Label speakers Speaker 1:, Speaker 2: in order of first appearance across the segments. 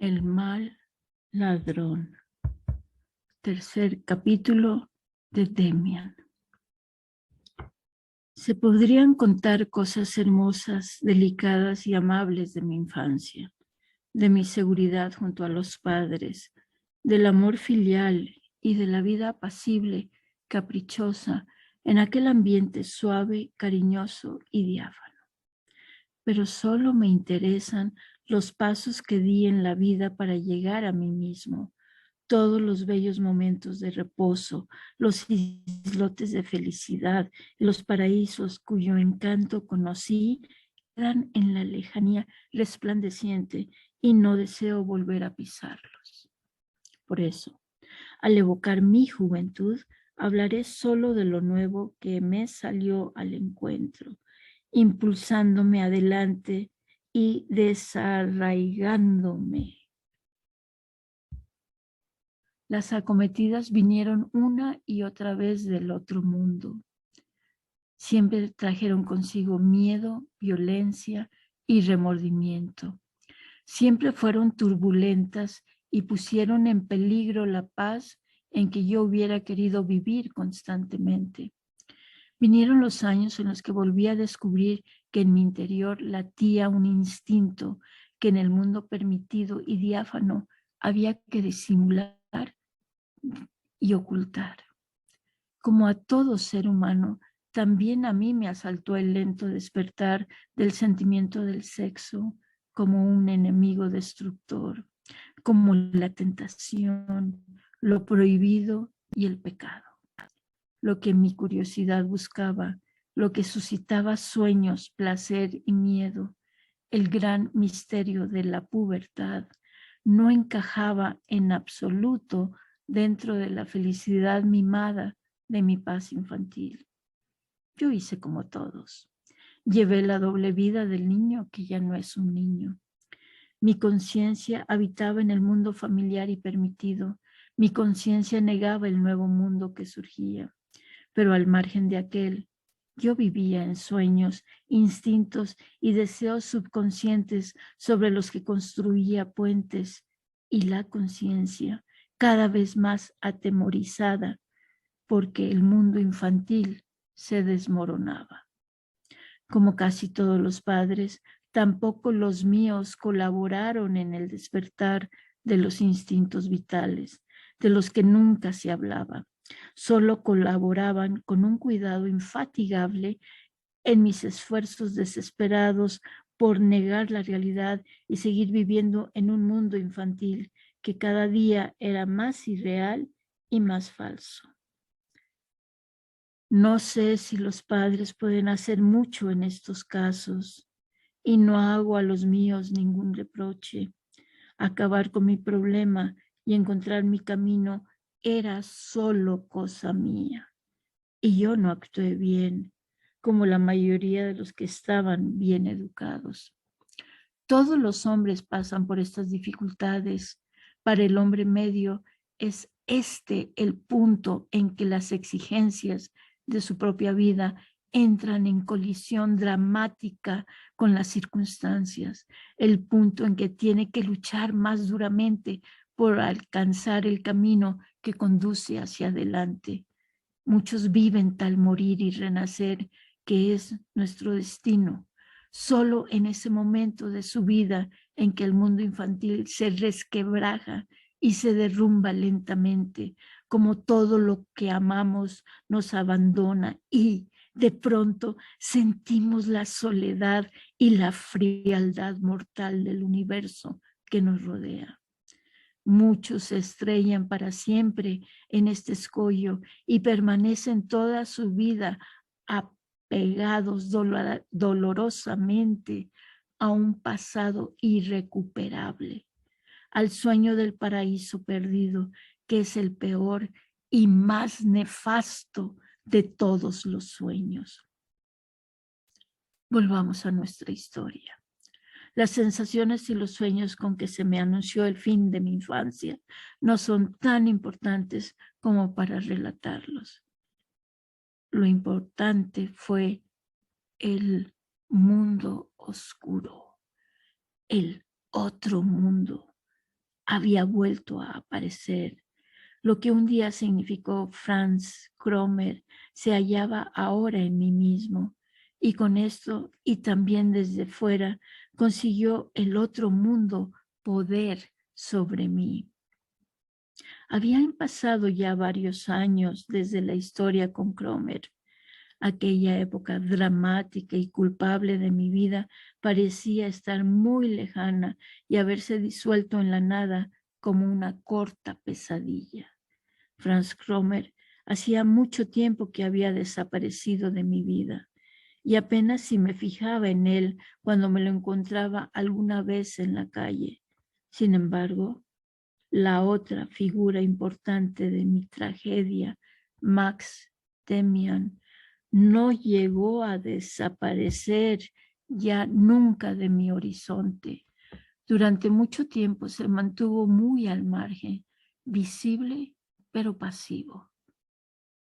Speaker 1: El mal ladrón. Tercer capítulo de Demian. Se podrían contar cosas hermosas, delicadas y amables de mi infancia, de mi seguridad junto a los padres, del amor filial y de la vida apacible, caprichosa, en aquel ambiente suave, cariñoso y diáfano. Pero solo me interesan los pasos que di en la vida para llegar a mí mismo, todos los bellos momentos de reposo, los islotes de felicidad, los paraísos cuyo encanto conocí, quedan en la lejanía resplandeciente y no deseo volver a pisarlos. Por eso, al evocar mi juventud, hablaré solo de lo nuevo que me salió al encuentro, impulsándome adelante y desarraigándome. Las acometidas vinieron una y otra vez del otro mundo. Siempre trajeron consigo miedo, violencia y remordimiento. Siempre fueron turbulentas y pusieron en peligro la paz en que yo hubiera querido vivir constantemente. Vinieron los años en los que volví a descubrir que en mi interior latía un instinto que en el mundo permitido y diáfano había que disimular y ocultar. Como a todo ser humano, también a mí me asaltó el lento despertar del sentimiento del sexo como un enemigo destructor, como la tentación, lo prohibido y el pecado. Lo que mi curiosidad buscaba, lo que suscitaba sueños, placer y miedo, el gran misterio de la pubertad, no encajaba en absoluto dentro de la felicidad mimada de mi paz infantil. Yo hice como todos. Llevé la doble vida del niño que ya no es un niño. Mi conciencia habitaba en el mundo familiar y permitido. Mi conciencia negaba el nuevo mundo que surgía. Pero al margen de aquel, yo vivía en sueños, instintos y deseos subconscientes sobre los que construía puentes, y la conciencia, cada vez más atemorizada, porque el mundo infantil se desmoronaba. Como casi todos los padres, tampoco los míos colaboraron en el despertar de los instintos vitales, de los que nunca se hablaba. Solo colaboraban con un cuidado infatigable en mis esfuerzos desesperados por negar la realidad y seguir viviendo en un mundo infantil que cada día era más irreal y más falso. No sé si los padres pueden hacer mucho en estos casos y no hago a los míos ningún reproche. Acabar con mi problema y encontrar mi camino era solo cosa mía. Y yo no actué bien, como la mayoría de los que estaban bien educados. Todos los hombres pasan por estas dificultades. Para el hombre medio es este el punto en que las exigencias de su propia vida entran en colisión dramática con las circunstancias, el punto en que tiene que luchar más duramente por alcanzar el camino que conduce hacia adelante. Muchos viven tal morir y renacer que es nuestro destino. Solo en ese momento de su vida en que el mundo infantil se resquebraja y se derrumba lentamente, como todo lo que amamos nos abandona y de pronto sentimos la soledad y la frialdad mortal del universo que nos rodea. Muchos se estrellan para siempre en este escollo y permanecen toda su vida apegados dolorosamente a un pasado irrecuperable, al sueño del paraíso perdido, que es el peor y más nefasto de todos los sueños. Volvamos a nuestra historia. Las sensaciones y los sueños con que se me anunció el fin de mi infancia no son tan importantes como para relatarlos. Lo importante fue el mundo oscuro, el otro mundo, había vuelto a aparecer. Lo que un día significó Franz Kromer se hallaba ahora en mí mismo, y con esto y también desde fuera consiguió el otro mundo poder sobre mí. Habían pasado ya varios años desde la historia con Kromer. Aquella época dramática y culpable de mi vida parecía estar muy lejana y haberse disuelto en la nada como una corta pesadilla. Franz Kromer hacía mucho tiempo que había desaparecido de mi vida y apenas si me fijaba en él cuando me lo encontraba alguna vez en la calle. Sin embargo, la otra figura importante de mi tragedia, Max Demian, no llegó a desaparecer ya nunca de mi horizonte. Durante mucho tiempo se mantuvo muy al margen, visible pero pasivo.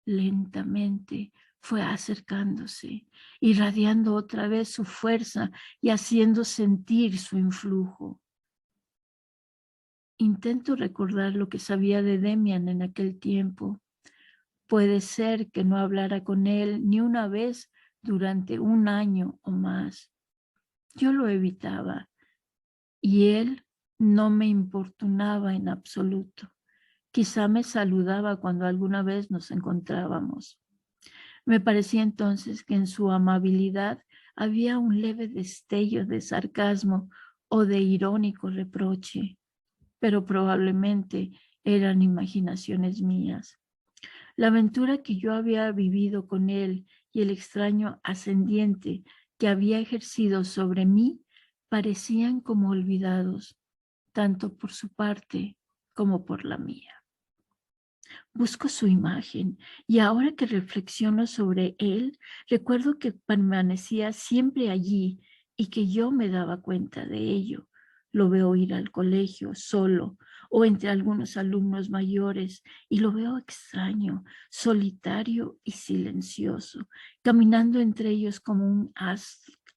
Speaker 1: Lentamente fue acercándose, irradiando otra vez su fuerza y haciendo sentir su influjo. Intento recordar lo que sabía de Demian en aquel tiempo. Puede ser que no hablara con él ni una vez durante un año o más. Yo lo evitaba y él no me importunaba en absoluto. Quizá me saludaba cuando alguna vez nos encontrábamos. Me parecía entonces que en su amabilidad había un leve destello de sarcasmo o de irónico reproche, pero probablemente eran imaginaciones mías. La aventura que yo había vivido con él y el extraño ascendiente que había ejercido sobre mí parecían como olvidados, tanto por su parte como por la mía. Busco su imagen y ahora que reflexiono sobre él, recuerdo que permanecía siempre allí y que yo me daba cuenta de ello. Lo veo ir al colegio solo o entre algunos alumnos mayores y lo veo extraño, solitario y silencioso, caminando entre ellos como un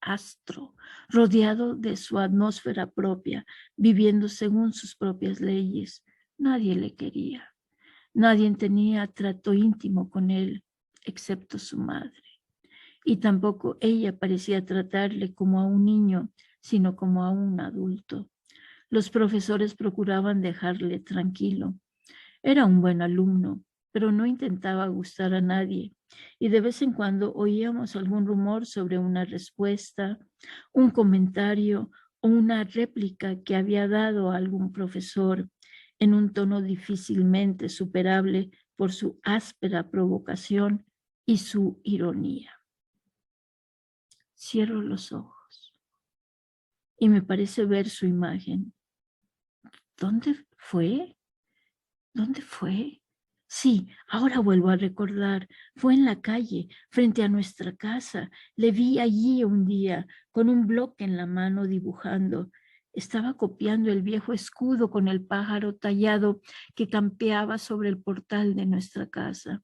Speaker 1: astro, rodeado de su atmósfera propia, viviendo según sus propias leyes. Nadie le quería. Nadie tenía trato íntimo con él, excepto su madre. Y tampoco ella parecía tratarle como a un niño, sino como a un adulto. Los profesores procuraban dejarle tranquilo. Era un buen alumno, pero no intentaba gustar a nadie. Y de vez en cuando oíamos algún rumor sobre una respuesta, un comentario o una réplica que había dado a algún profesor en un tono difícilmente superable por su áspera provocación y su ironía. Cierro los ojos y me parece ver su imagen. ¿Dónde fue? ¿Dónde fue? Sí, ahora vuelvo a recordar. Fue en la calle, frente a nuestra casa. Le vi allí un día, con un bloque en la mano dibujando. Estaba copiando el viejo escudo con el pájaro tallado que campeaba sobre el portal de nuestra casa.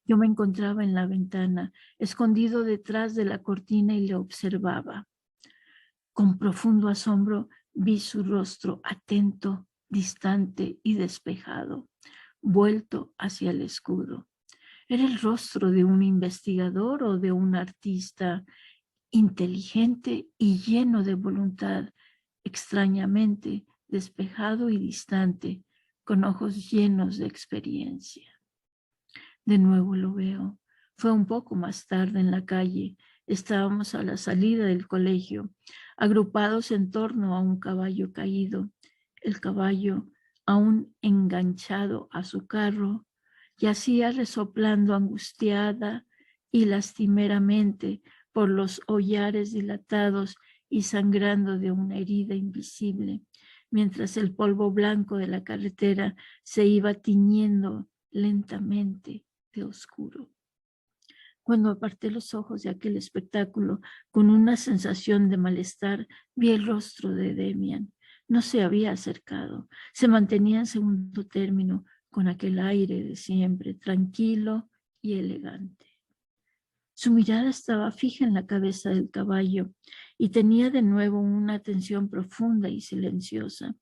Speaker 1: Yo me encontraba en la ventana, escondido detrás de la cortina y le observaba. Con profundo asombro vi su rostro atento, distante y despejado, vuelto hacia el escudo. Era el rostro de un investigador o de un artista inteligente y lleno de voluntad, extrañamente despejado y distante, con ojos llenos de experiencia. De nuevo lo veo. Fue un poco más tarde en la calle. Estábamos a la salida del colegio, agrupados en torno a un caballo caído. El caballo, aún enganchado a su carro, yacía resoplando angustiada y lastimeramente por los hollares dilatados y sangrando de una herida invisible, mientras el polvo blanco de la carretera se iba tiñendo lentamente de oscuro. Cuando aparté los ojos de aquel espectáculo, con una sensación de malestar, vi el rostro de Demian. No se había acercado, se mantenía en segundo término, con aquel aire de siempre, tranquilo y elegante. Su mirada estaba fija en la cabeza del caballo y tenía de nuevo una atención profunda y silenciosa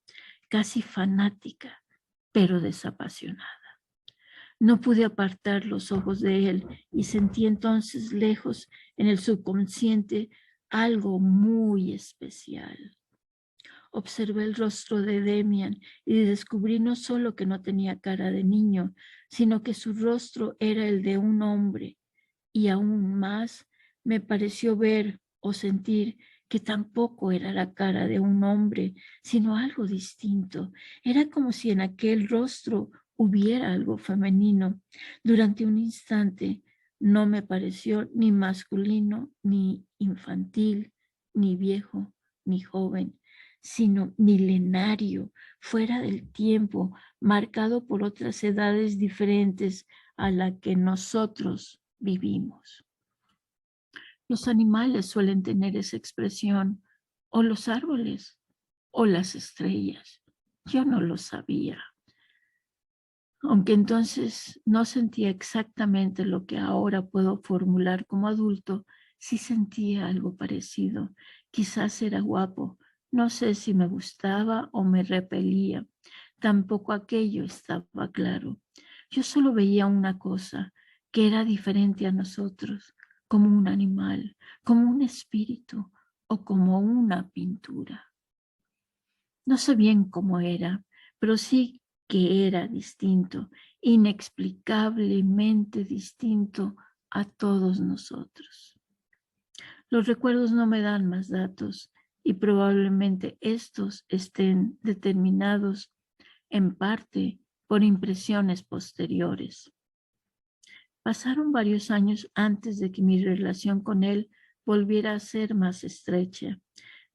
Speaker 1: casi fanática, pero desapasionada. No pude apartar los ojos de él y sentí entonces lejos en el subconsciente algo muy especial. Observé el rostro de Demian y descubrí no solo que no tenía cara de niño, sino que su rostro era el de un hombre, y aún más me pareció ver o sentir que tampoco era la cara de un hombre, sino algo distinto. Era como si en aquel rostro hubiera algo femenino. Durante un instante no me pareció ni masculino, ni infantil, ni viejo, ni joven, sino milenario, fuera del tiempo, marcado por otras edades diferentes a la que nosotros vivimos. Los animales suelen tener esa expresión, o los árboles, o las estrellas. Yo no lo sabía. Aunque entonces no sentía exactamente lo que ahora puedo formular como adulto, sí sentía algo parecido. Quizás era guapo, no sé si me gustaba o me repelía. Tampoco aquello estaba claro. Yo solo veía una cosa, que era diferente a nosotros, como un animal, como un espíritu o como una pintura. No sé bien cómo era, pero sí que era distinto, inexplicablemente distinto a todos nosotros. Los recuerdos no me dan más datos y probablemente estos estén determinados en parte por impresiones posteriores. Pasaron varios años antes de que mi relación con él volviera a ser más estrecha.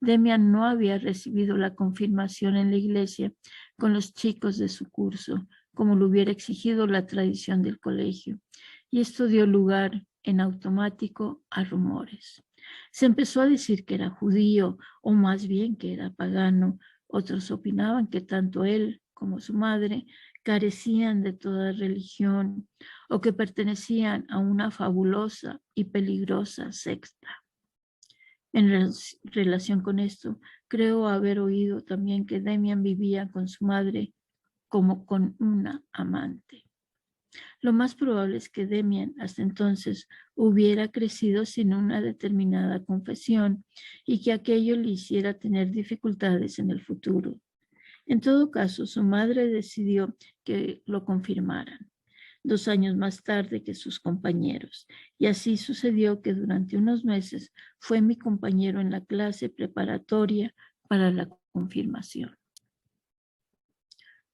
Speaker 1: Demian no había recibido la confirmación en la iglesia con los chicos de su curso, como lo hubiera exigido la tradición del colegio, y esto dio lugar en automático a rumores. Se empezó a decir que era judío, o más bien que era pagano. Otros opinaban que tanto él como su madre carecían de toda religión o que pertenecían a una fabulosa y peligrosa secta. En relación con esto, creo haber oído también que Demian vivía con su madre como con una amante. Lo más probable es que Demian hasta entonces hubiera crecido sin una determinada confesión y que aquello le hiciera tener dificultades en el futuro. En todo caso, su madre decidió que lo confirmaran 2 años más tarde que sus compañeros. Y así sucedió que durante unos meses fue mi compañero en la clase preparatoria para la confirmación.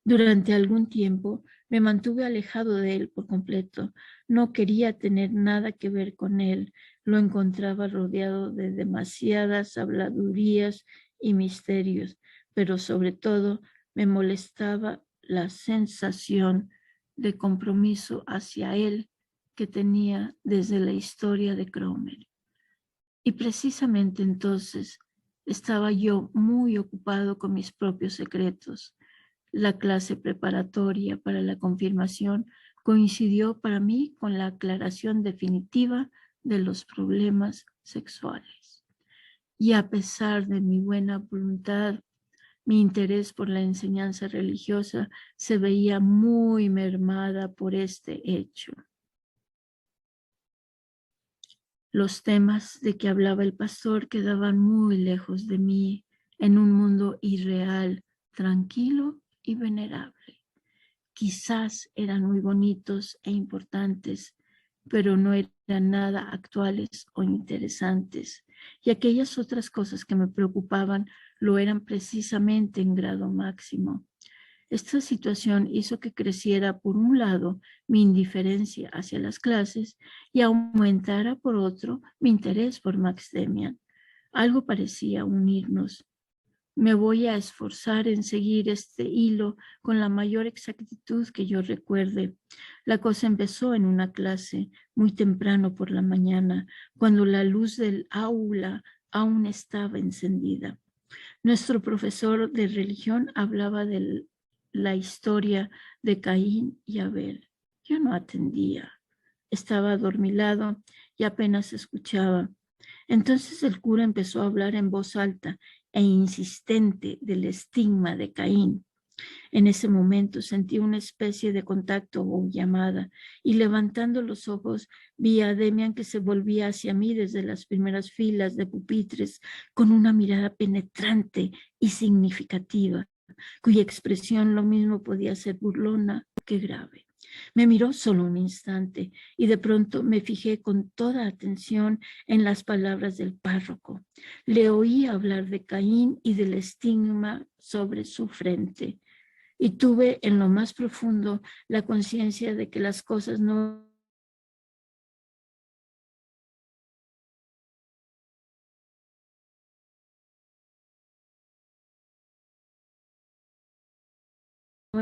Speaker 1: Durante algún tiempo me mantuve alejado de él por completo. No quería tener nada que ver con él. Lo encontraba rodeado de demasiadas habladurías y misterios, pero sobre todo me molestaba la sensación de compromiso hacia él que tenía desde la historia de Cromwell. Y precisamente entonces estaba yo muy ocupado con mis propios secretos. La clase preparatoria para la confirmación coincidió para mí con la aclaración definitiva de los problemas sexuales. Y a pesar de mi buena voluntad, mi interés por la enseñanza religiosa se veía muy mermada por este hecho. Los temas de que hablaba el pastor quedaban muy lejos de mí, en un mundo irreal, tranquilo y venerable. Quizás eran muy bonitos e importantes, pero no eran nada actuales o interesantes. Y aquellas otras cosas que me preocupaban lo eran precisamente en grado máximo. Esta situación hizo que creciera, por un lado, mi indiferencia hacia las clases y aumentara, por otro, mi interés por Max Demian. Algo parecía unirnos. Me voy a esforzar en seguir este hilo con la mayor exactitud que yo recuerde. La cosa empezó en una clase muy temprano por la mañana, cuando la luz del aula aún estaba encendida. Nuestro profesor de religión hablaba de la historia de Caín y Abel. Yo no atendía. Estaba adormilado y apenas escuchaba. Entonces el cura empezó a hablar en voz alta e insistente del estigma de Caín. En ese momento sentí una especie de contacto o llamada y levantando los ojos vi a Demian que se volvía hacia mí desde las primeras filas de pupitres con una mirada penetrante y significativa, cuya expresión lo mismo podía ser burlona que grave. Me miró solo un instante y de pronto me fijé con toda atención en las palabras del párroco. Le oí hablar de Caín y del estigma sobre su frente y tuve en lo más profundo la conciencia de que las cosas no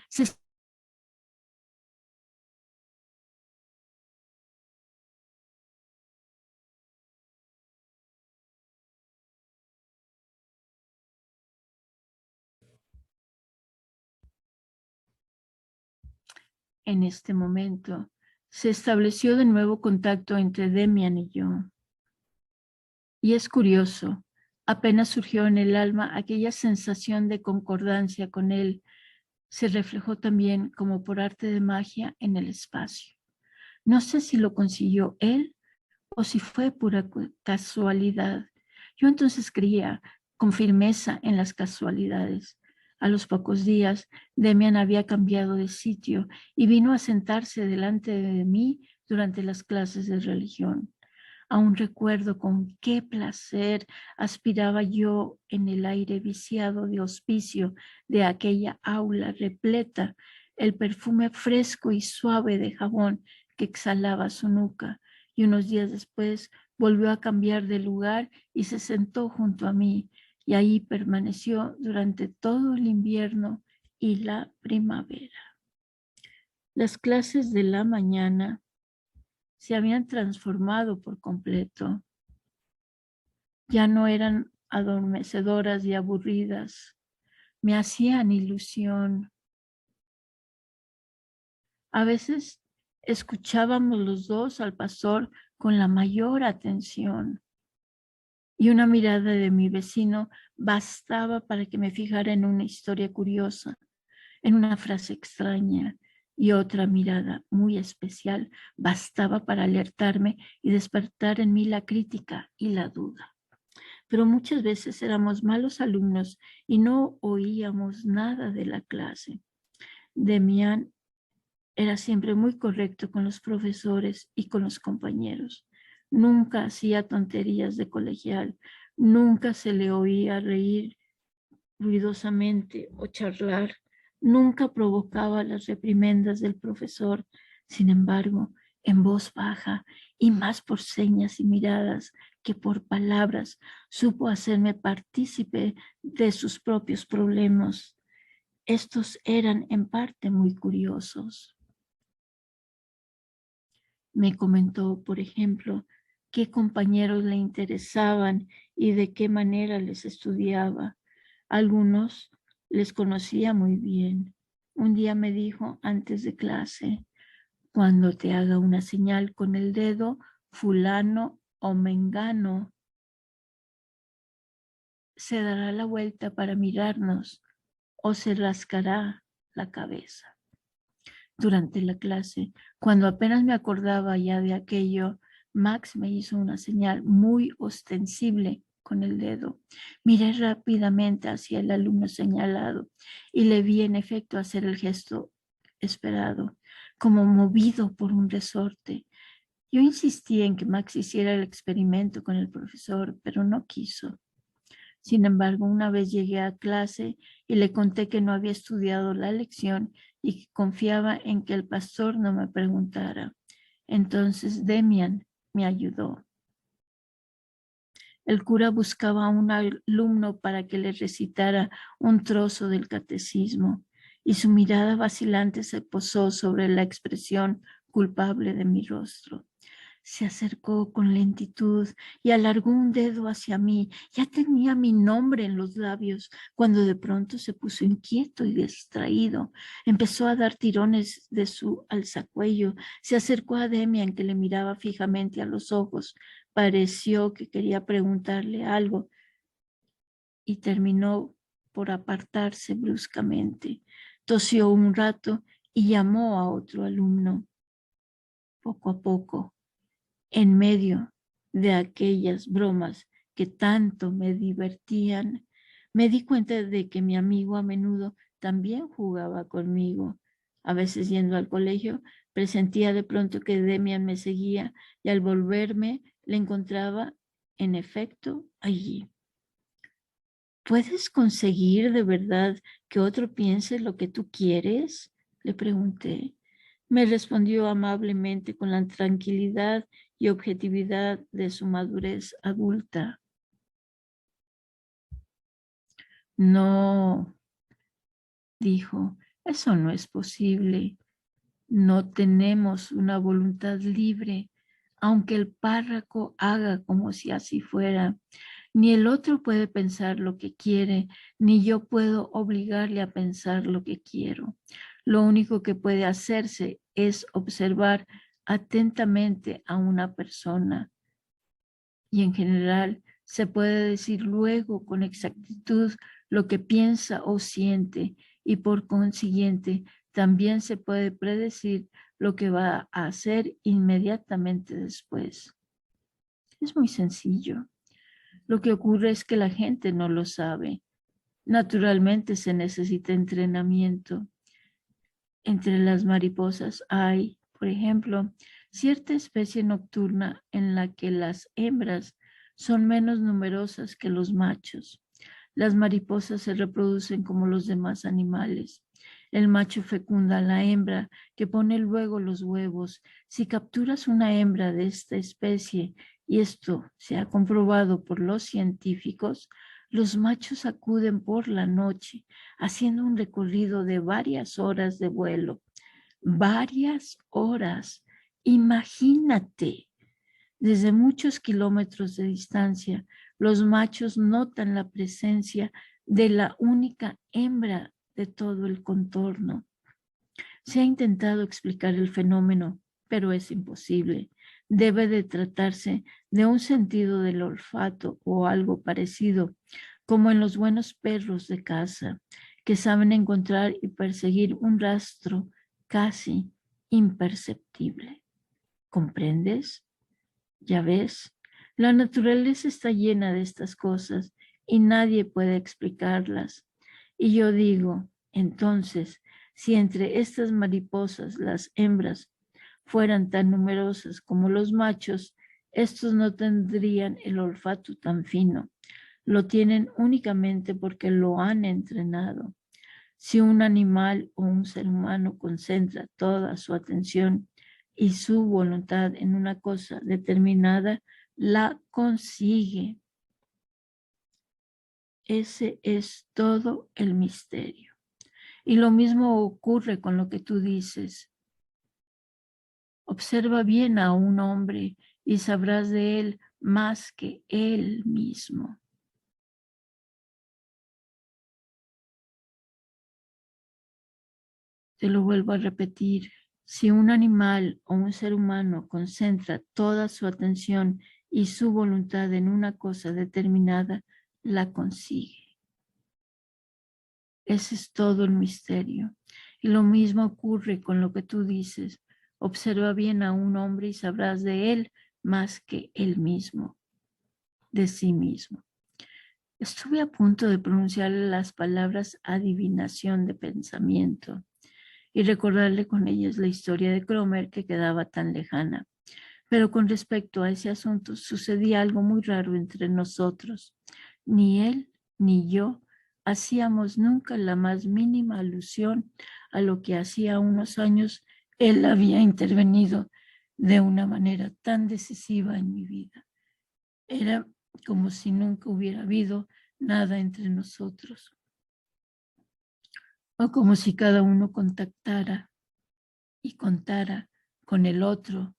Speaker 1: se. En este momento se estableció de nuevo contacto entre Demian y yo. Y es curioso, apenas surgió en el alma aquella sensación de concordancia con él, se reflejó también como por arte de magia en el espacio. No sé si lo consiguió él o si fue pura casualidad. Yo entonces creía con firmeza en las casualidades. A los pocos días, Demian había cambiado de sitio y vino a sentarse delante de mí durante las clases de religión. Aún recuerdo con qué placer aspiraba yo en el aire viciado de hospicio de aquella aula repleta, el perfume fresco y suave de jabón que exhalaba su nuca, y unos días después volvió a cambiar de lugar y se sentó junto a mí, y ahí permaneció durante todo el invierno y la primavera. Las clases de la mañana se habían transformado por completo. Ya no eran adormecedoras y aburridas, me hacían ilusión. A veces escuchábamos los dos al pastor con la mayor atención y una mirada de mi vecino bastaba para que me fijara en una historia curiosa, en una frase extraña, y otra mirada muy especial bastaba para alertarme y despertar en mí la crítica y la duda. Pero muchas veces éramos malos alumnos y no oíamos nada de la clase. Demian era siempre muy correcto con los profesores y con los compañeros. Nunca hacía tonterías de colegial, nunca se le oía reír ruidosamente o charlar, nunca provocaba las reprimendas del profesor. Sin embargo, en voz baja y más por señas y miradas que por palabras, supo hacerme partícipe de sus propios problemas. Estos eran en parte muy curiosos. Me comentó, por ejemplo, qué compañeros le interesaban y de qué manera les estudiaba. Algunos les conocía muy bien. Un día me dijo antes de clase, cuando te haga una señal con el dedo, fulano o mengano se dará la vuelta para mirarnos o se rascará la cabeza. Durante la clase, cuando apenas me acordaba ya de aquello, Max me hizo una señal muy ostensible con el dedo. Miré rápidamente hacia el alumno señalado y le vi en efecto hacer el gesto esperado, como movido por un resorte. Yo insistí en que Max hiciera el experimento con el profesor, pero no quiso. Sin embargo, una vez llegué a clase y le conté que no había estudiado la lección y que confiaba en que el pastor no me preguntara. Entonces Demian me ayudó. El cura buscaba a un alumno para que le recitara un trozo del catecismo y su mirada vacilante se posó sobre la expresión culpable de mi rostro. Se acercó con lentitud y alargó un dedo hacia mí. Ya tenía mi nombre en los labios cuando de pronto se puso inquieto y distraído. Empezó a dar tirones de su alzacuello. Se acercó a Demian, que le miraba fijamente a los ojos. Pareció que quería preguntarle algo y terminó por apartarse bruscamente. Tosió un rato y llamó a otro alumno. Poco a poco, en medio de aquellas bromas que tanto me divertían, me di cuenta de que mi amigo a menudo también jugaba conmigo. A veces yendo al colegio, presentía de pronto que Demian me seguía y al volverme le encontraba en efecto allí. ¿Puedes conseguir de verdad que otro piense lo que tú quieres? Le pregunté. Me respondió amablemente con la tranquilidad y objetividad de su madurez adulta. No, dijo, eso no es posible. No tenemos una voluntad libre, aunque el párroco haga como si así fuera. Ni el otro puede pensar lo que quiere, ni yo puedo obligarle a pensar lo que quiero. Lo único que puede hacerse es observar atentamente a una persona y en general se puede decir luego con exactitud lo que piensa o siente y por consiguiente también se puede predecir lo que va a hacer inmediatamente después. Es muy sencillo. Lo que ocurre es que la gente no lo sabe. Naturalmente se necesita entrenamiento. Entre las mariposas hay, por ejemplo, cierta especie nocturna en la que las hembras son menos numerosas que los machos. Las mariposas se reproducen como los demás animales. El macho fecunda a la hembra que pone luego los huevos. Si capturas una hembra de esta especie, y esto se ha comprobado por los científicos, los machos acuden por la noche haciendo un recorrido de varias horas de vuelo. Varias horas. Imagínate. Desde muchos kilómetros de distancia, los machos notan la presencia de la única hembra de todo el contorno. Se ha intentado explicar el fenómeno, pero es imposible. Debe de tratarse de un sentido del olfato o algo parecido, como en los buenos perros de caza, que saben encontrar y perseguir un rastro casi imperceptible. ¿Comprendes? Ya ves, la naturaleza está llena de estas cosas y nadie puede explicarlas. Y yo digo, entonces, si entre estas mariposas las hembras fueran tan numerosas como los machos, estos no tendrían el olfato tan fino. Lo tienen únicamente porque lo han entrenado. Si un animal o un ser humano concentra toda su atención y su voluntad en una cosa determinada, la consigue. Ese es todo el misterio. Y lo mismo ocurre con lo que tú dices. Observa bien a un hombre y sabrás de él más que él mismo. Te lo vuelvo a repetir. Si un animal o un ser humano concentra toda su atención y su voluntad en una cosa determinada, la consigue. Ese es todo el misterio. Y lo mismo ocurre con lo que tú dices. Observa bien a un hombre y sabrás de él más que él mismo, de sí mismo. Estuve a punto de pronunciar las palabras adivinación de pensamiento y recordarle con ellas la historia de Cromer que quedaba tan lejana. Pero con respecto a ese asunto sucedía algo muy raro entre nosotros. Ni él ni yo hacíamos nunca la más mínima alusión a lo que hacía unos años él había intervenido de una manera tan decisiva en mi vida. Era como si nunca hubiera habido nada entre nosotros, o como si cada uno contactara y contara con el otro,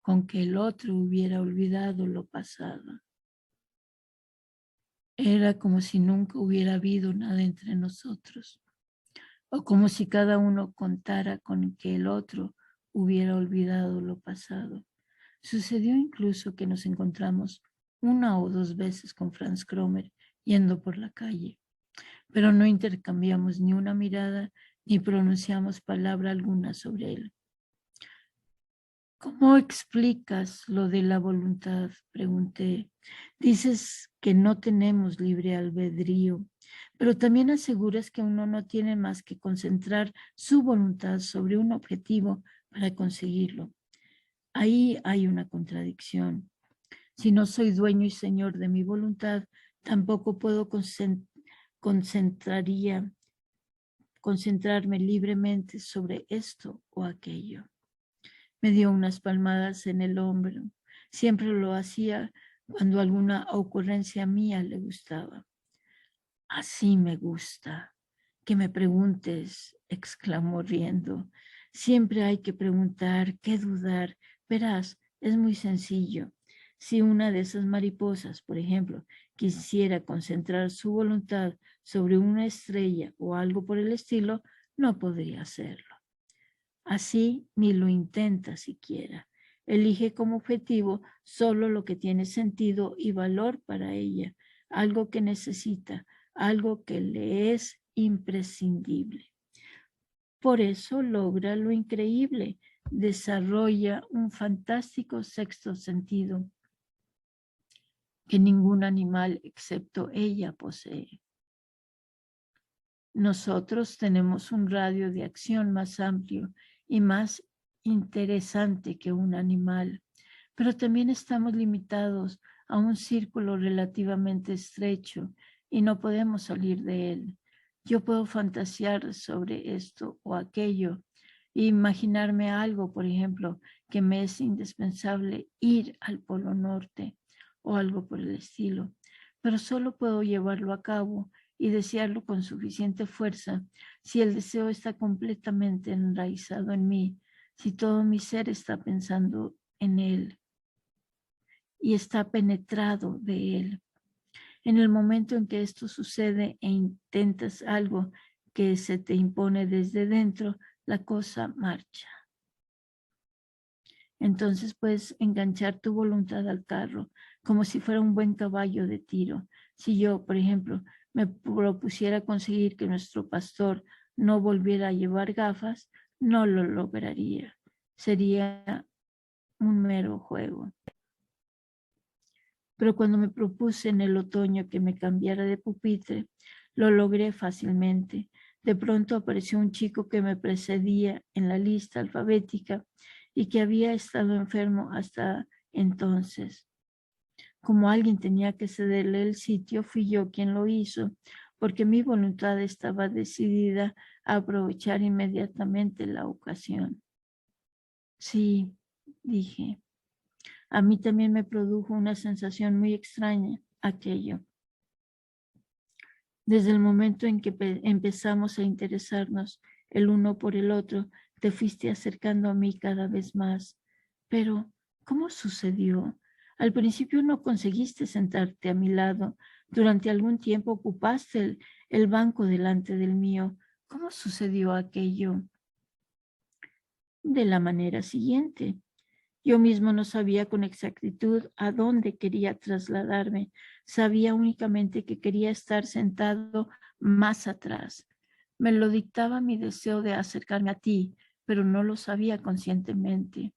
Speaker 1: con que el otro hubiera olvidado lo pasado. Era como si nunca hubiera habido nada entre nosotros, o como si cada uno contara con que el otro hubiera olvidado lo pasado. Sucedió incluso que nos encontramos una o dos veces con Franz Cromer yendo por la calle, pero no intercambiamos ni una mirada ni pronunciamos palabra alguna sobre él. ¿Cómo explicas lo de la voluntad?, pregunté. Dices que no tenemos libre albedrío, pero también aseguras que uno no tiene más que concentrar su voluntad sobre un objetivo para conseguirlo. Ahí hay una contradicción. Si no soy dueño y señor de mi voluntad, tampoco puedo concentrarme libremente sobre esto o aquello. Me dio unas palmadas en el hombro. Siempre lo hacía cuando alguna ocurrencia mía le gustaba. Así me gusta. Que me preguntes, exclamó riendo. Siempre hay que preguntar, que dudar. Verás, es muy sencillo. Si una de esas mariposas, por ejemplo, quisiera concentrar su voluntad sobre una estrella o algo por el estilo, no podría hacerlo. Así ni lo intenta siquiera. Elige como objetivo solo lo que tiene sentido y valor para ella, algo que necesita, algo que le es imprescindible. Por eso logra lo increíble, desarrolla un fantástico sexto sentido que ningún animal excepto ella posee. Nosotros tenemos un radio de acción más amplio y más interesante que un animal, pero también estamos limitados a un círculo relativamente estrecho y no podemos salir de él. Yo puedo fantasear sobre esto o aquello e imaginarme algo, por ejemplo, que me es indispensable ir al Polo Norte o algo por el estilo, pero solo puedo llevarlo a cabo y desearlo con suficiente fuerza si el deseo está completamente enraizado en mí, si todo mi ser está pensando en él y está penetrado de él. En el momento en que esto sucede e intentas algo que se te impone desde dentro, la cosa marcha. Entonces puedes enganchar tu voluntad al carro como si fuera un buen caballo de tiro. Si yo, por ejemplo, me propusiera conseguir que nuestro pastor no volviera a llevar gafas, no lo lograría. Sería un mero juego. Pero cuando me propuse en el otoño que me cambiara de pupitre, lo logré fácilmente. De pronto apareció un chico que me precedía en la lista alfabética y que había estado enfermo hasta entonces. Como alguien tenía que cederle el sitio, fui yo quien lo hizo, porque mi voluntad estaba decidida a aprovechar inmediatamente la ocasión. Sí, dije. A mí también me produjo una sensación muy extraña aquello. Desde el momento en que empezamos a interesarnos el uno por el otro, te fuiste acercando a mí cada vez más. Pero, ¿cómo sucedió? Al principio no conseguiste sentarte a mi lado. Durante algún tiempo ocupaste el banco delante del mío. ¿Cómo sucedió aquello? De la manera siguiente. Yo mismo no sabía con exactitud a dónde quería trasladarme. Sabía únicamente que quería estar sentado más atrás. Me lo dictaba mi deseo de acercarme a ti, pero no lo sabía conscientemente.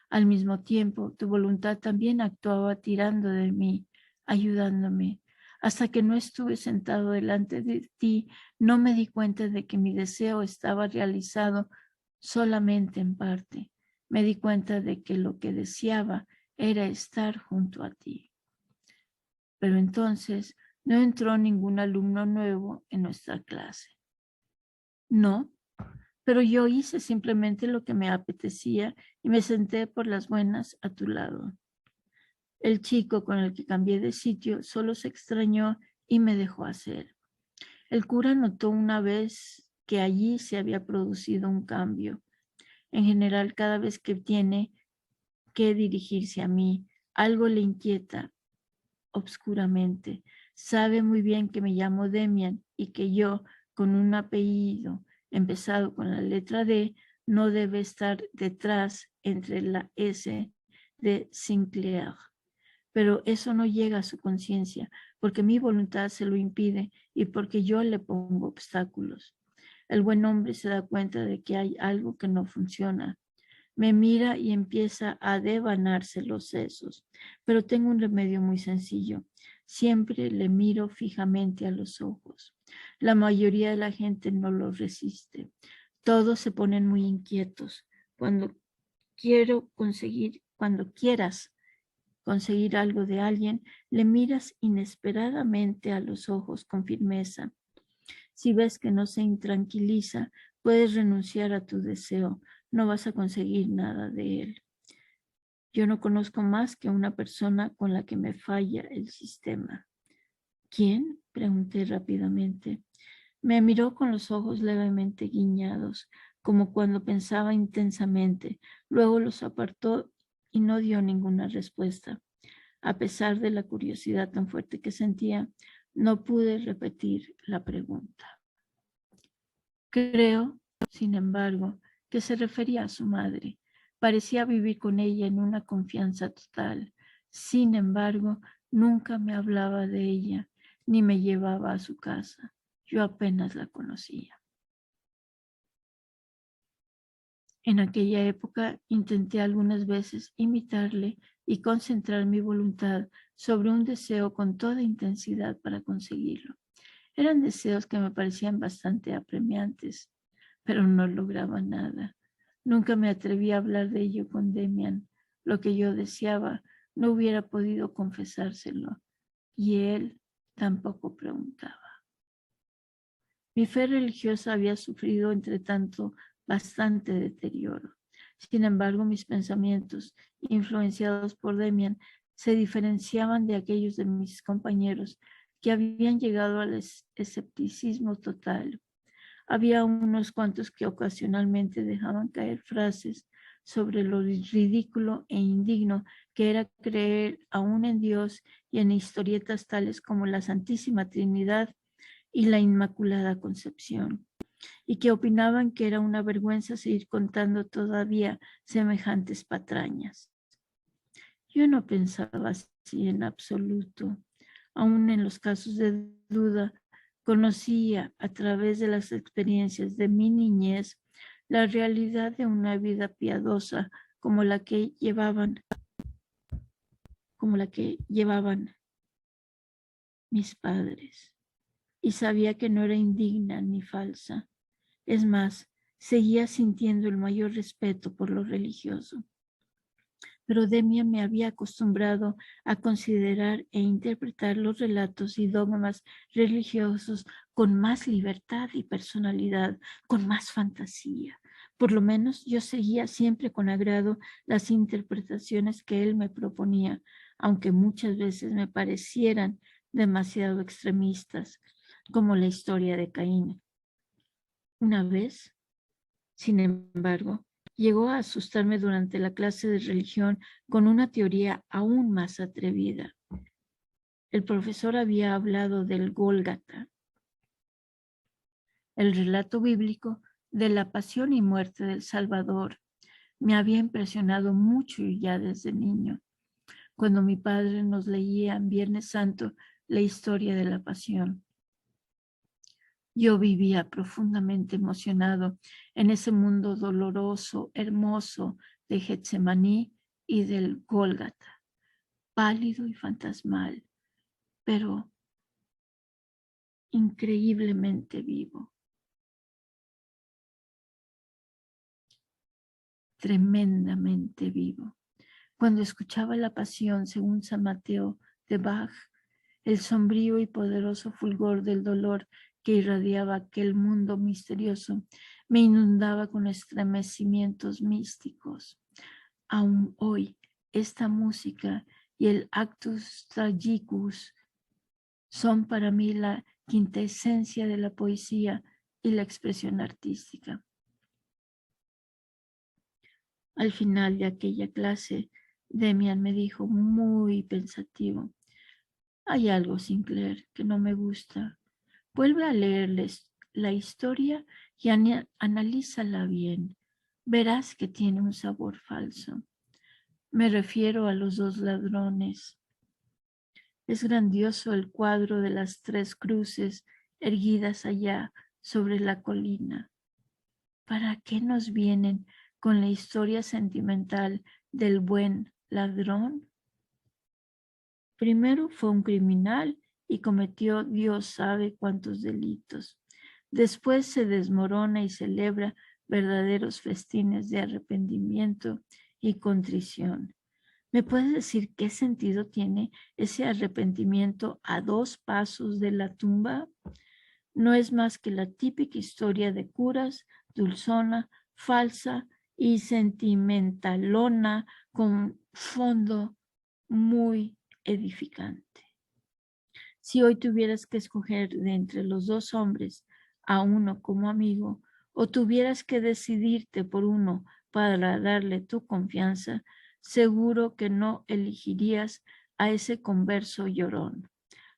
Speaker 1: Al mismo tiempo, tu voluntad también actuaba tirando de mí, ayudándome. Hasta que no estuve sentado delante de ti, no me di cuenta de que mi deseo estaba realizado solamente en parte. Me di cuenta de que lo que deseaba era estar junto a ti. Pero entonces no entró ningún alumno nuevo en nuestra clase. No, pero yo hice simplemente lo que me apetecía y me senté por las buenas a tu lado. El chico con el que cambié de sitio solo se extrañó y me dejó hacer. El cura notó una vez que allí se había producido un cambio. En general, cada vez que tiene que dirigirse a mí, algo le inquieta obscuramente. Sabe muy bien que me llamo Demian y que yo, con un apellido empezado con la letra D, no debe estar detrás entre la S de Sinclair. Pero eso no llega a su conciencia, porque mi voluntad se lo impide y porque yo le pongo obstáculos. El buen hombre se da cuenta de que hay algo que no funciona. Me mira y empieza a devanarse los sesos, pero tengo un remedio muy sencillo. Siempre le miro fijamente a los ojos. La mayoría de la gente no lo resiste. Todos se ponen muy inquietos. Cuando quieras conseguir algo de alguien, le miras inesperadamente a los ojos con firmeza. Si ves que no se intranquiliza, puedes renunciar a tu deseo. No vas a conseguir nada de él. Yo no conozco más que una persona con la que me falla el sistema. ¿Quién? Pregunté rápidamente. Me miró con los ojos levemente guiñados, como cuando pensaba intensamente. Luego los apartó y no dio ninguna respuesta. A pesar de la curiosidad tan fuerte que sentía, no pude repetir la pregunta. Creo, sin embargo, que se refería a su madre. Parecía vivir con ella en una confianza total. Sin embargo, nunca me hablaba de ella, ni me llevaba a su casa. Yo apenas la conocía. En aquella época intenté algunas veces imitarle y concentrar mi voluntad sobre un deseo con toda intensidad para conseguirlo. Eran deseos que me parecían bastante apremiantes, pero no lograba nada. Nunca me atreví a hablar de ello con Demian. Lo que yo deseaba no hubiera podido confesárselo, y él tampoco preguntaba. Mi fe religiosa había sufrido, entre tanto, bastante deterioro. Sin embargo, mis pensamientos, influenciados por Demian, se diferenciaban de aquellos de mis compañeros que habían llegado al escepticismo total. Había unos cuantos que ocasionalmente dejaban caer frases sobre lo ridículo e indigno que era creer aún en Dios y en historietas tales como la Santísima Trinidad y la Inmaculada Concepción, y que opinaban que era una vergüenza seguir contando todavía semejantes patrañas. Yo no pensaba así en absoluto. Aún en los casos de duda, conocía a través de las experiencias de mi niñez la realidad de una vida piadosa como la que llevaban mis padres, y sabía que no era indigna ni falsa. Es más, seguía sintiendo el mayor respeto por lo religioso. Pero Demian me había acostumbrado a considerar e interpretar los relatos y dogmas religiosos con más libertad y personalidad, con más fantasía. Por lo menos yo seguía siempre con agrado las interpretaciones que él me proponía, aunque muchas veces me parecieran demasiado extremistas, como la historia de Caín. Una vez, sin embargo, llegó a asustarme durante la clase de religión con una teoría aún más atrevida. El profesor había hablado del Gólgata, el relato bíblico de la pasión y muerte del Salvador. Me había impresionado mucho ya desde niño, cuando mi padre nos leía en Viernes Santo la historia de la pasión. Yo vivía profundamente emocionado en ese mundo doloroso, hermoso de Getsemaní y del Gólgata, pálido y fantasmal, pero increíblemente vivo, tremendamente vivo. Cuando escuchaba la pasión según San Mateo de Bach, el sombrío y poderoso fulgor del dolor que irradiaba aquel mundo misterioso me inundaba con estremecimientos místicos. Aún hoy, esta música y el Actus Tragicus son para mí la quintesencia de la poesía y la expresión artística. Al final de aquella clase, Demian me dijo muy pensativo: hay algo, Sinclair, que no me gusta. Vuelve a leerles la historia y analízala bien. Verás que tiene un sabor falso. Me refiero a los dos ladrones. Es grandioso el cuadro de las tres cruces erguidas allá sobre la colina. ¿Para qué nos vienen con la historia sentimental del buen ladrón? Primero fue un criminal y cometió Dios sabe cuántos delitos. Después se desmorona y celebra verdaderos festines de arrepentimiento y contrición. ¿Me puedes decir qué sentido tiene ese arrepentimiento a 2 pasos de la tumba? No es más que la típica historia de curas, dulzona, falsa y sentimentalona con fondo muy edificante. Si hoy tuvieras que escoger de entre los 2 hombres a uno como amigo, o tuvieras que decidirte por uno para darle tu confianza, seguro que no elegirías a ese converso llorón.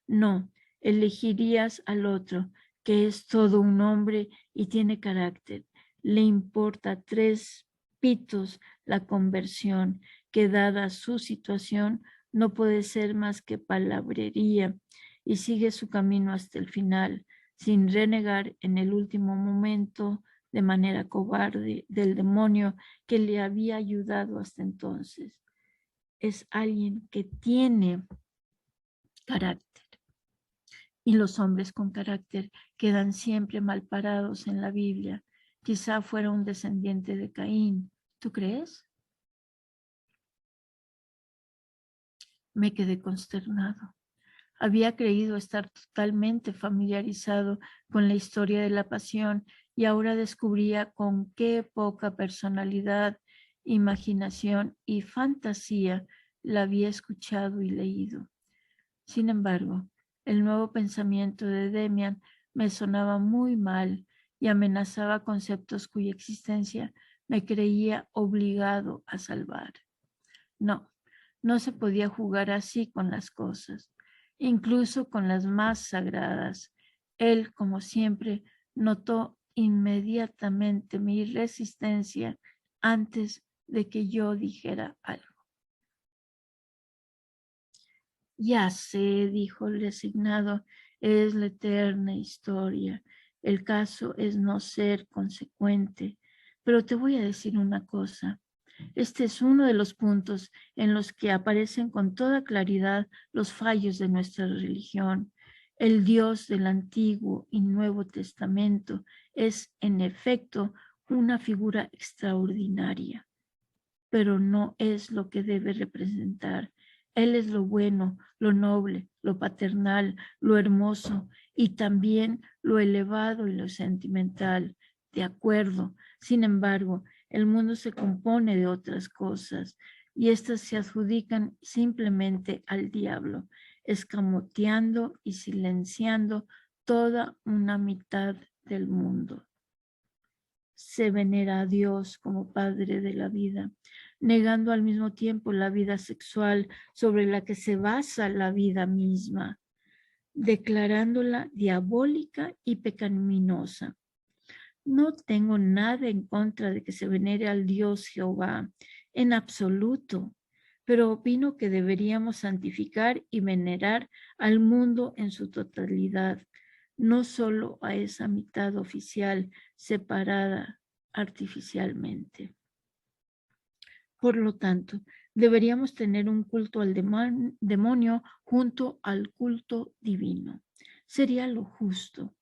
Speaker 1: No, elegirías al otro, que es todo un hombre y tiene carácter. Le importa 3 pitos la conversión, que dada su situación no puede ser más que palabrería, y sigue su camino hasta el final, sin renegar en el último momento de manera cobarde del demonio que le había ayudado hasta entonces. Es alguien que tiene carácter. Y los hombres con carácter quedan siempre mal parados en la Biblia. Quizá fuera un descendiente de Caín. ¿Tú crees? Me quedé consternado. Había creído estar totalmente familiarizado con la historia de la pasión y ahora descubría con qué poca personalidad, imaginación y fantasía la había escuchado y leído. Sin embargo, el nuevo pensamiento de Demian me sonaba muy mal y amenazaba conceptos cuya existencia me creía obligado a salvar. No, no se podía jugar así con las cosas, incluso con las más sagradas. Él, como siempre, notó inmediatamente mi resistencia antes de que yo dijera algo. Ya sé, dijo el resignado, es la eterna historia. El caso es no ser consecuente. Pero te voy a decir una cosa. Este es uno de los puntos en los que aparecen con toda claridad los fallos de nuestra religión. El Dios del Antiguo y Nuevo Testamento es, en efecto, una figura extraordinaria, pero no es lo que debe representar. Él es lo bueno, lo noble, lo paternal, lo hermoso y también lo elevado y lo sentimental. De acuerdo. Sin embargo, el mundo se compone de otras cosas y éstas se adjudican simplemente al diablo, escamoteando y silenciando toda una mitad del mundo. Se venera a Dios como Padre de la vida, negando al mismo tiempo la vida sexual sobre la que se basa la vida misma, declarándola diabólica y pecaminosa. No tengo nada en contra de que se venere al Dios Jehová, en absoluto, pero opino que deberíamos santificar y venerar al mundo en su totalidad, no solo a esa mitad oficial separada artificialmente. Por lo tanto, deberíamos tener un culto al demonio junto al culto divino. Sería lo justo.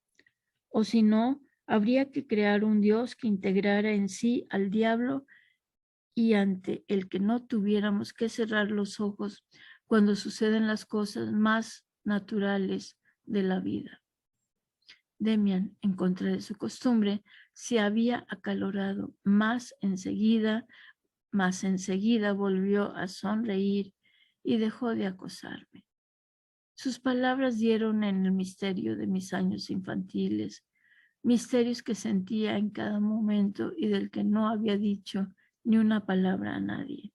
Speaker 1: O si no, habría que crear un Dios que integrara en sí al diablo y ante el que no tuviéramos que cerrar los ojos cuando suceden las cosas más naturales de la vida. Demian, en contra de su costumbre, se había acalorado más enseguida volvió a sonreír y dejó de acosarme. Sus palabras dieron en el misterio de mis años infantiles, misterios que sentía en cada momento y del que no había dicho ni una palabra a nadie.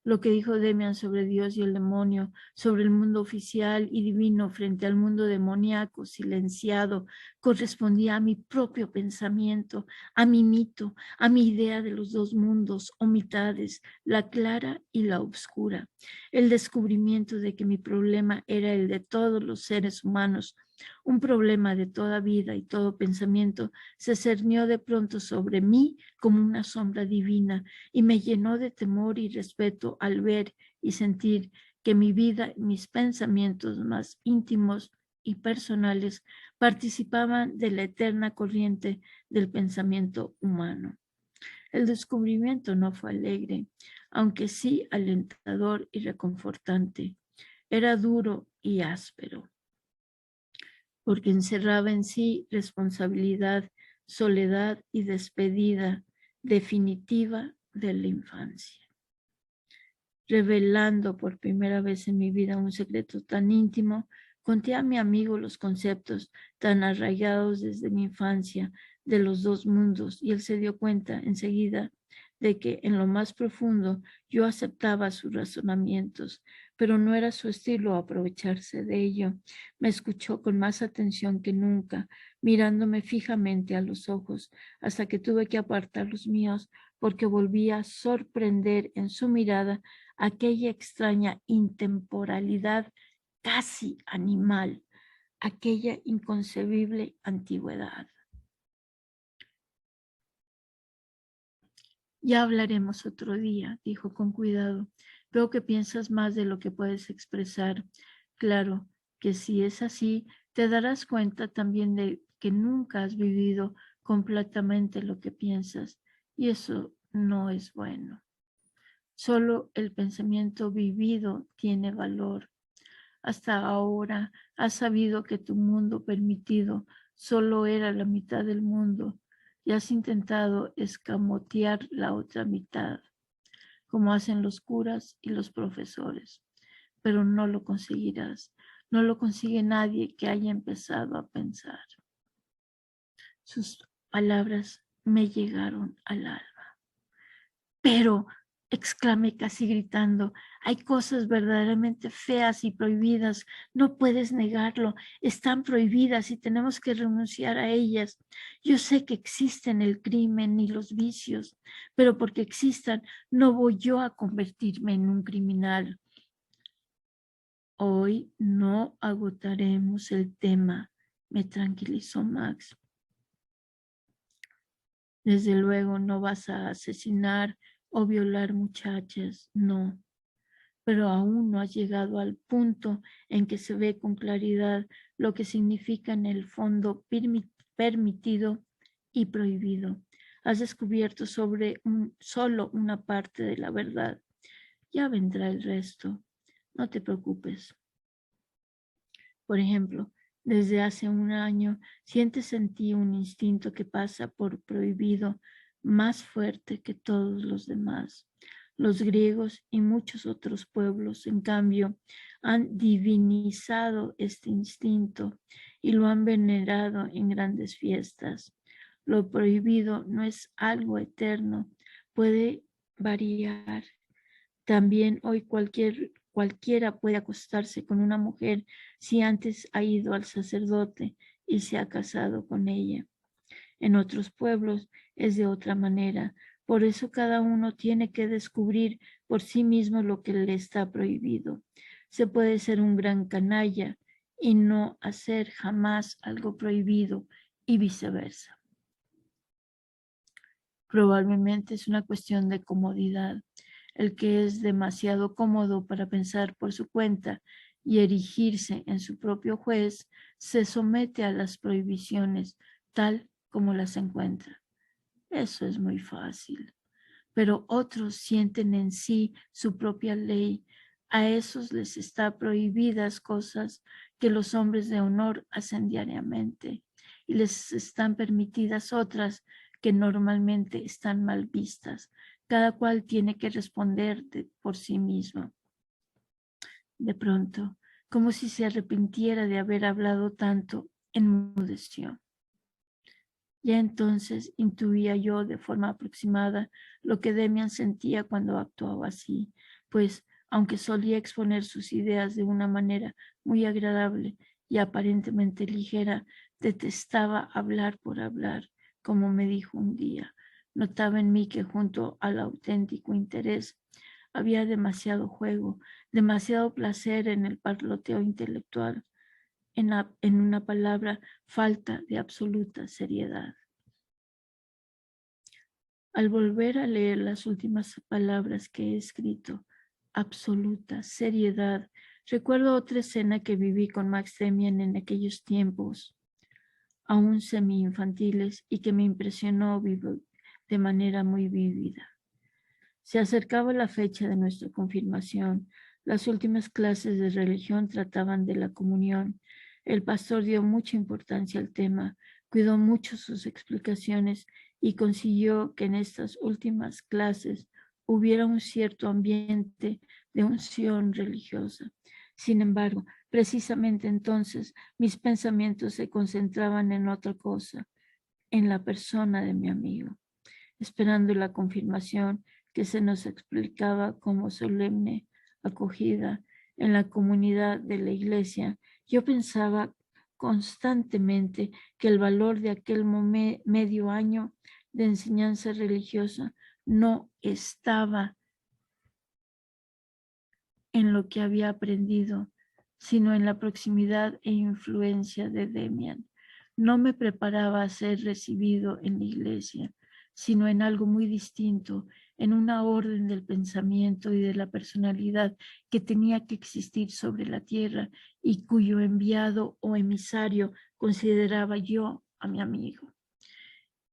Speaker 1: Lo que dijo Demian sobre Dios y el demonio, sobre el mundo oficial y divino frente al mundo demoníaco silenciado, correspondía a mi propio pensamiento, a mi mito, a mi idea de los 2 mundos o mitades, la clara y la oscura. El descubrimiento de que mi problema era el de todos los seres humanos Un problema de toda vida y todo pensamiento se cernió de pronto sobre mí como una sombra divina y me llenó de temor y respeto al ver y sentir que mi vida, mis pensamientos más íntimos y personales participaban de la eterna corriente del pensamiento humano. El descubrimiento no fue alegre, aunque sí alentador y reconfortante. Era duro y áspero, porque encerraba en sí responsabilidad, soledad y despedida definitiva de la infancia. Revelando por primera vez en mi vida un secreto tan íntimo, conté a mi amigo los conceptos tan arraigados desde mi infancia de los dos mundos y él se dio cuenta enseguida de que en lo más profundo yo aceptaba sus razonamientos, pero no era su estilo aprovecharse de ello. Me escuchó con más atención que nunca, mirándome fijamente a los ojos, hasta que tuve que apartar los míos porque volví a sorprender en su mirada aquella extraña intemporalidad casi animal, aquella inconcebible antigüedad. Ya hablaremos otro día, dijo con cuidado. Veo que piensas más de lo que puedes expresar. Claro que si es así, te darás cuenta también de que nunca has vivido completamente lo que piensas, y eso no es bueno. Solo el pensamiento vivido tiene valor. Hasta ahora has sabido que tu mundo permitido solo era la mitad del mundo y has intentado escamotear la otra mitad, como hacen los curas y los profesores, pero no lo conseguirás. No lo consigue nadie que haya empezado a pensar. Sus palabras me llegaron al alma. Pero, exclamé casi gritando, hay cosas verdaderamente feas y prohibidas, no puedes negarlo, están prohibidas y tenemos que renunciar a ellas. Yo sé que existen el crimen y los vicios, pero porque existan, no voy yo a convertirme en un criminal. Hoy no agotaremos el tema, me tranquilizó Max. Desde luego no vas a asesinar o violar muchachas, no. Pero aún no has llegado al punto en que se ve con claridad lo que significa en el fondo permitido y prohibido. Has descubierto solo una parte de la verdad. Ya vendrá el resto. No te preocupes. Por ejemplo, desde hace un año sientes en ti un instinto que pasa por prohibido más fuerte que todos los demás. Los griegos y muchos otros pueblos, en cambio, han divinizado este instinto y lo han venerado en grandes fiestas. Lo prohibido no es algo eterno, puede variar. También hoy cualquiera puede acostarse con una mujer si antes ha ido al sacerdote y se ha casado con ella. En otros pueblos es de otra manera. Por eso cada uno tiene que descubrir por sí mismo lo que le está prohibido. Se puede ser un gran canalla y no hacer jamás algo prohibido y viceversa. Probablemente es una cuestión de comodidad. El que es demasiado cómodo para pensar por su cuenta y erigirse en su propio juez, se somete a las prohibiciones tal como las encuentra. Eso es muy fácil. Pero otros sienten en sí su propia ley. A esos les está prohibidas cosas que los hombres de honor hacen diariamente y les están permitidas otras que normalmente están mal vistas. Cada cual tiene que responder por sí mismo. De pronto, como si se arrepintiera de haber hablado tanto, enmudeció. Ya entonces intuía yo de forma aproximada lo que Demian sentía cuando actuaba así, pues aunque solía exponer sus ideas de una manera muy agradable y aparentemente ligera, detestaba hablar por hablar, como me dijo un día. Notaba en mí que junto al auténtico interés había demasiado juego, demasiado placer en el parloteo intelectual. en una palabra, falta de absoluta seriedad. Al volver a leer las últimas palabras que he escrito, absoluta seriedad, recuerdo otra escena que viví con Max Demian en aquellos tiempos, aún semi-infantiles, y que me impresionó de manera muy vívida. Se acercaba la fecha de nuestra confirmación. Las últimas clases de religión trataban de la comunión. El pastor dio mucha importancia al tema, cuidó mucho sus explicaciones y consiguió que en estas últimas clases hubiera un cierto ambiente de unción religiosa. Sin embargo, precisamente entonces mis pensamientos se concentraban en otra cosa, en la persona de mi amigo. Esperando la confirmación que se nos explicaba como solemne acogida en la comunidad de la iglesia, yo pensaba constantemente que el valor de aquel medio año de enseñanza religiosa no estaba en lo que había aprendido, sino en la proximidad e influencia de Demian. No me preparaba a ser recibido en la iglesia, sino en algo muy distinto, en una orden del pensamiento y de la personalidad que tenía que existir sobre la tierra y cuyo enviado o emisario consideraba yo a mi amigo.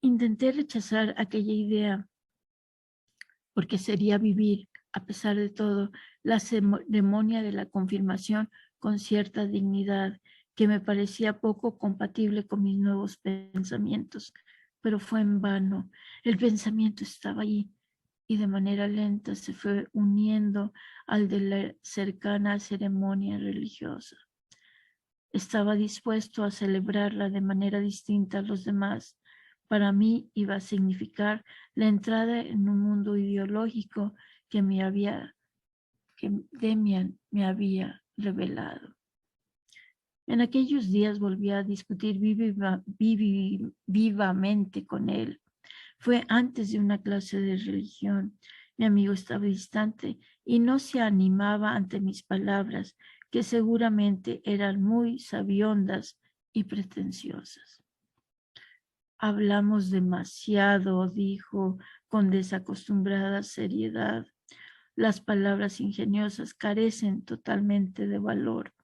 Speaker 1: Intenté rechazar aquella idea porque sería vivir, a pesar de todo, la ceremonia de la confirmación con cierta dignidad que me parecía poco compatible con mis nuevos pensamientos, pero fue en vano. El pensamiento estaba allí y de manera lenta se fue uniendo al de la cercana ceremonia religiosa. Estaba dispuesto a celebrarla de manera distinta a los demás. Para mí iba a significar la entrada en un mundo ideológico que Demian me había revelado. En aquellos días volví a discutir vivamente con él. Fue antes de una clase de religión. Mi amigo estaba distante y no se animaba ante mis palabras, que seguramente eran muy sabiondas y pretenciosas. Hablamos demasiado, dijo con desacostumbrada seriedad. Las palabras ingeniosas carecen totalmente de valor.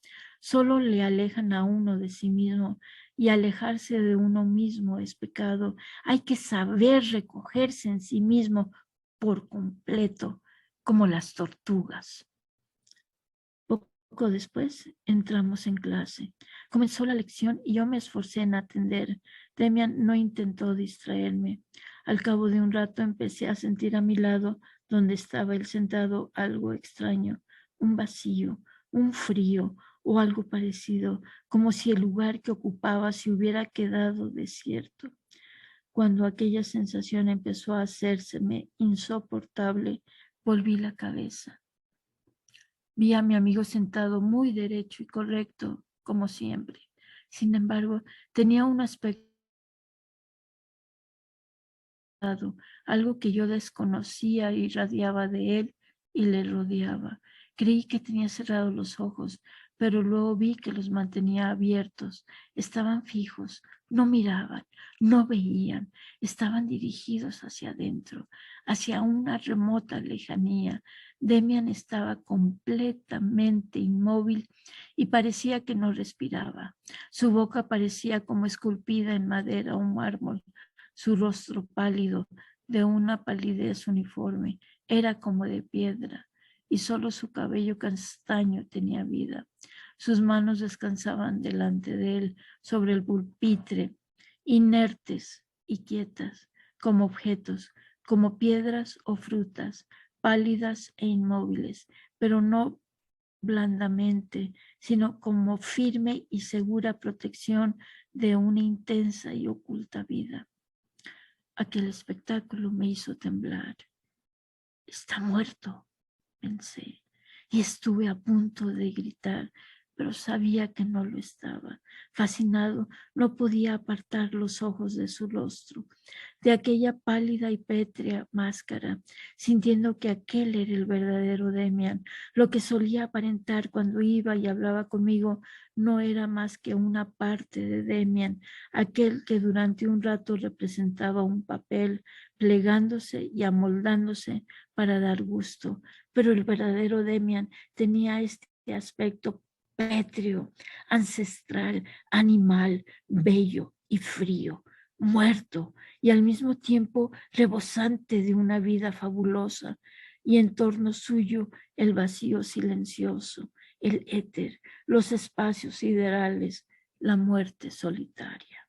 Speaker 1: Solo le alejan a uno de sí mismo, y alejarse de uno mismo es pecado. Hay que saber recogerse en sí mismo por completo, como las tortugas. Poco después entramos en clase. Comenzó la lección y yo me esforcé en atender. Demian no intentó distraerme. Al cabo de un rato empecé a sentir a mi lado, donde estaba él sentado, algo extraño, un vacío, un frío o algo parecido, como si el lugar que ocupaba se hubiera quedado desierto. Cuando aquella sensación empezó a hacérseme insoportable, volví la cabeza. Vi a mi amigo sentado muy derecho y correcto, como siempre. Sin embargo, tenía un aspecto, algo que yo desconocía irradiaba de él y le rodeaba. Creí que tenía cerrados los ojos, pero luego vi que los mantenía abiertos. Estaban fijos, no miraban, no veían, estaban dirigidos hacia adentro, hacia una remota lejanía. Demian estaba completamente inmóvil y parecía que no respiraba. Su boca parecía como esculpida en madera o mármol. Su rostro pálido, de una palidez uniforme, era como de piedra, y solo su cabello castaño tenía vida. Sus manos descansaban delante de él sobre el pupitre, inertes y quietas, como objetos, como piedras o frutas, pálidas e inmóviles, pero no blandamente, sino como firme y segura protección de una intensa y oculta vida. Aquel espectáculo me hizo temblar. Está muerto, pensé, y estuve a punto de gritar, pero sabía que no lo estaba. Fascinado, no podía apartar los ojos de su rostro, de aquella pálida y pétrea máscara, sintiendo que aquel era el verdadero Demian. Lo que solía aparentar cuando iba y hablaba conmigo no era más que una parte de Demian, aquel que durante un rato representaba un papel, plegándose y amoldándose para dar gusto. Pero el verdadero Demian tenía este aspecto pétreo, ancestral, animal, bello y frío, muerto y al mismo tiempo rebosante de una vida fabulosa, y en torno suyo el vacío silencioso, el éter, los espacios siderales, la muerte solitaria.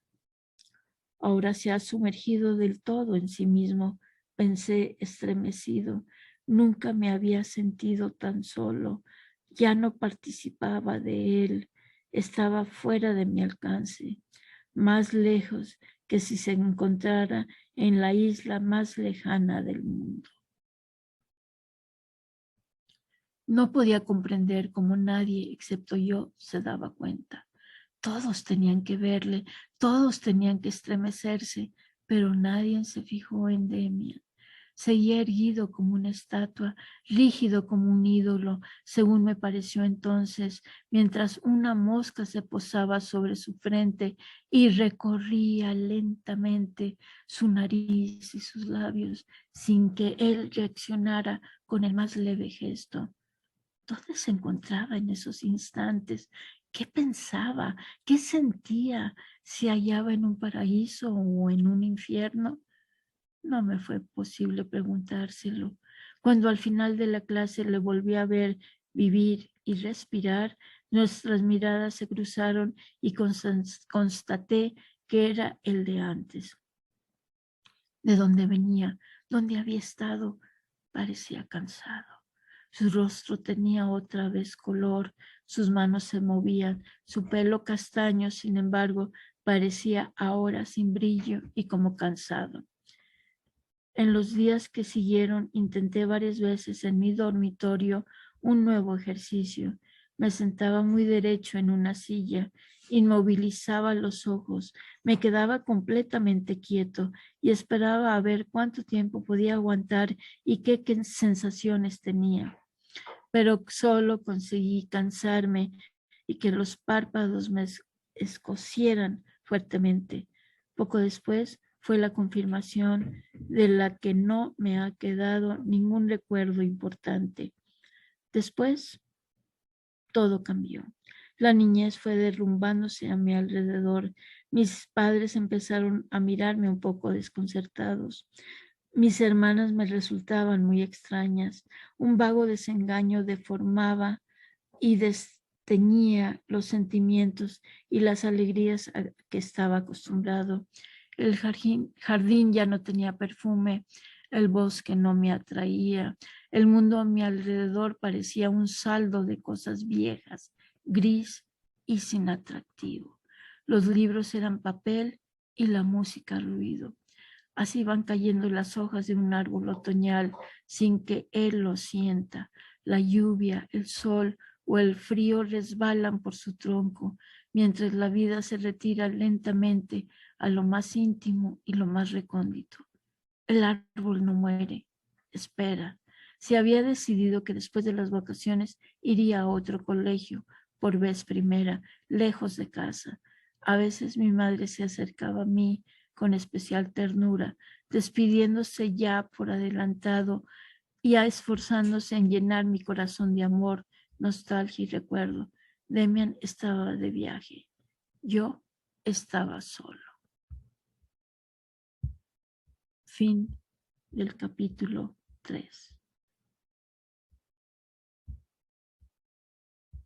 Speaker 1: Ahora se ha sumergido del todo en sí mismo, pensé estremecido. Nunca me había sentido tan solo. Ya no participaba de él. Estaba fuera de mi alcance, más lejos que si se encontrara en la isla más lejana del mundo. No podía comprender cómo nadie, excepto yo, se daba cuenta. Todos tenían que verle, todos tenían que estremecerse, pero nadie se fijó en Demian. Seguía erguido como una estatua, rígido como un ídolo, según me pareció entonces, mientras una mosca se posaba sobre su frente y recorría lentamente su nariz y sus labios, sin que él reaccionara con el más leve gesto. ¿Dónde se encontraba en esos instantes? ¿Qué pensaba? ¿Qué sentía? ¿Se hallaba en un paraíso o en un infierno? No me fue posible preguntárselo. Cuando al final de la clase le volví a ver vivir y respirar, nuestras miradas se cruzaron y constaté que era el de antes. De dónde venía, dónde había estado, parecía cansado. Su rostro tenía otra vez color, sus manos se movían, su pelo castaño, sin embargo, parecía ahora sin brillo y como cansado. En los días que siguieron, intenté varias veces en mi dormitorio un nuevo ejercicio. Me sentaba muy derecho en una silla, inmovilizaba los ojos, me quedaba completamente quieto y esperaba a ver cuánto tiempo podía aguantar y qué sensaciones tenía. Pero solo conseguí cansarme y que los párpados me escocieran fuertemente. Poco después fue la confirmación de la que no me ha quedado ningún recuerdo importante. Después, todo cambió. La niñez fue derrumbándose a mi alrededor. Mis padres empezaron a mirarme un poco desconcertados. Mis hermanas me resultaban muy extrañas. Un vago desengaño deformaba y desteñía los sentimientos y las alegrías a que estaba acostumbrado. El jardín ya no tenía perfume, el bosque no me atraía, el mundo a mi alrededor parecía un saldo de cosas viejas, gris y sin atractivo. Los libros eran papel y la música ruido. Así van cayendo las hojas de un árbol otoñal sin que él lo sienta. La lluvia, el sol o el frío resbalan por su tronco, mientras la vida se retira lentamente a lo más íntimo y lo más recóndito. El árbol no muere, espera. Se había decidido que después de las vacaciones iría a otro colegio, por vez primera, lejos de casa. A veces mi madre se acercaba a mí con especial ternura, despidiéndose ya por adelantado y esforzándose en llenar mi corazón de amor, nostalgia y recuerdo. Demian estaba de viaje. Yo estaba solo. Fin del capítulo 3.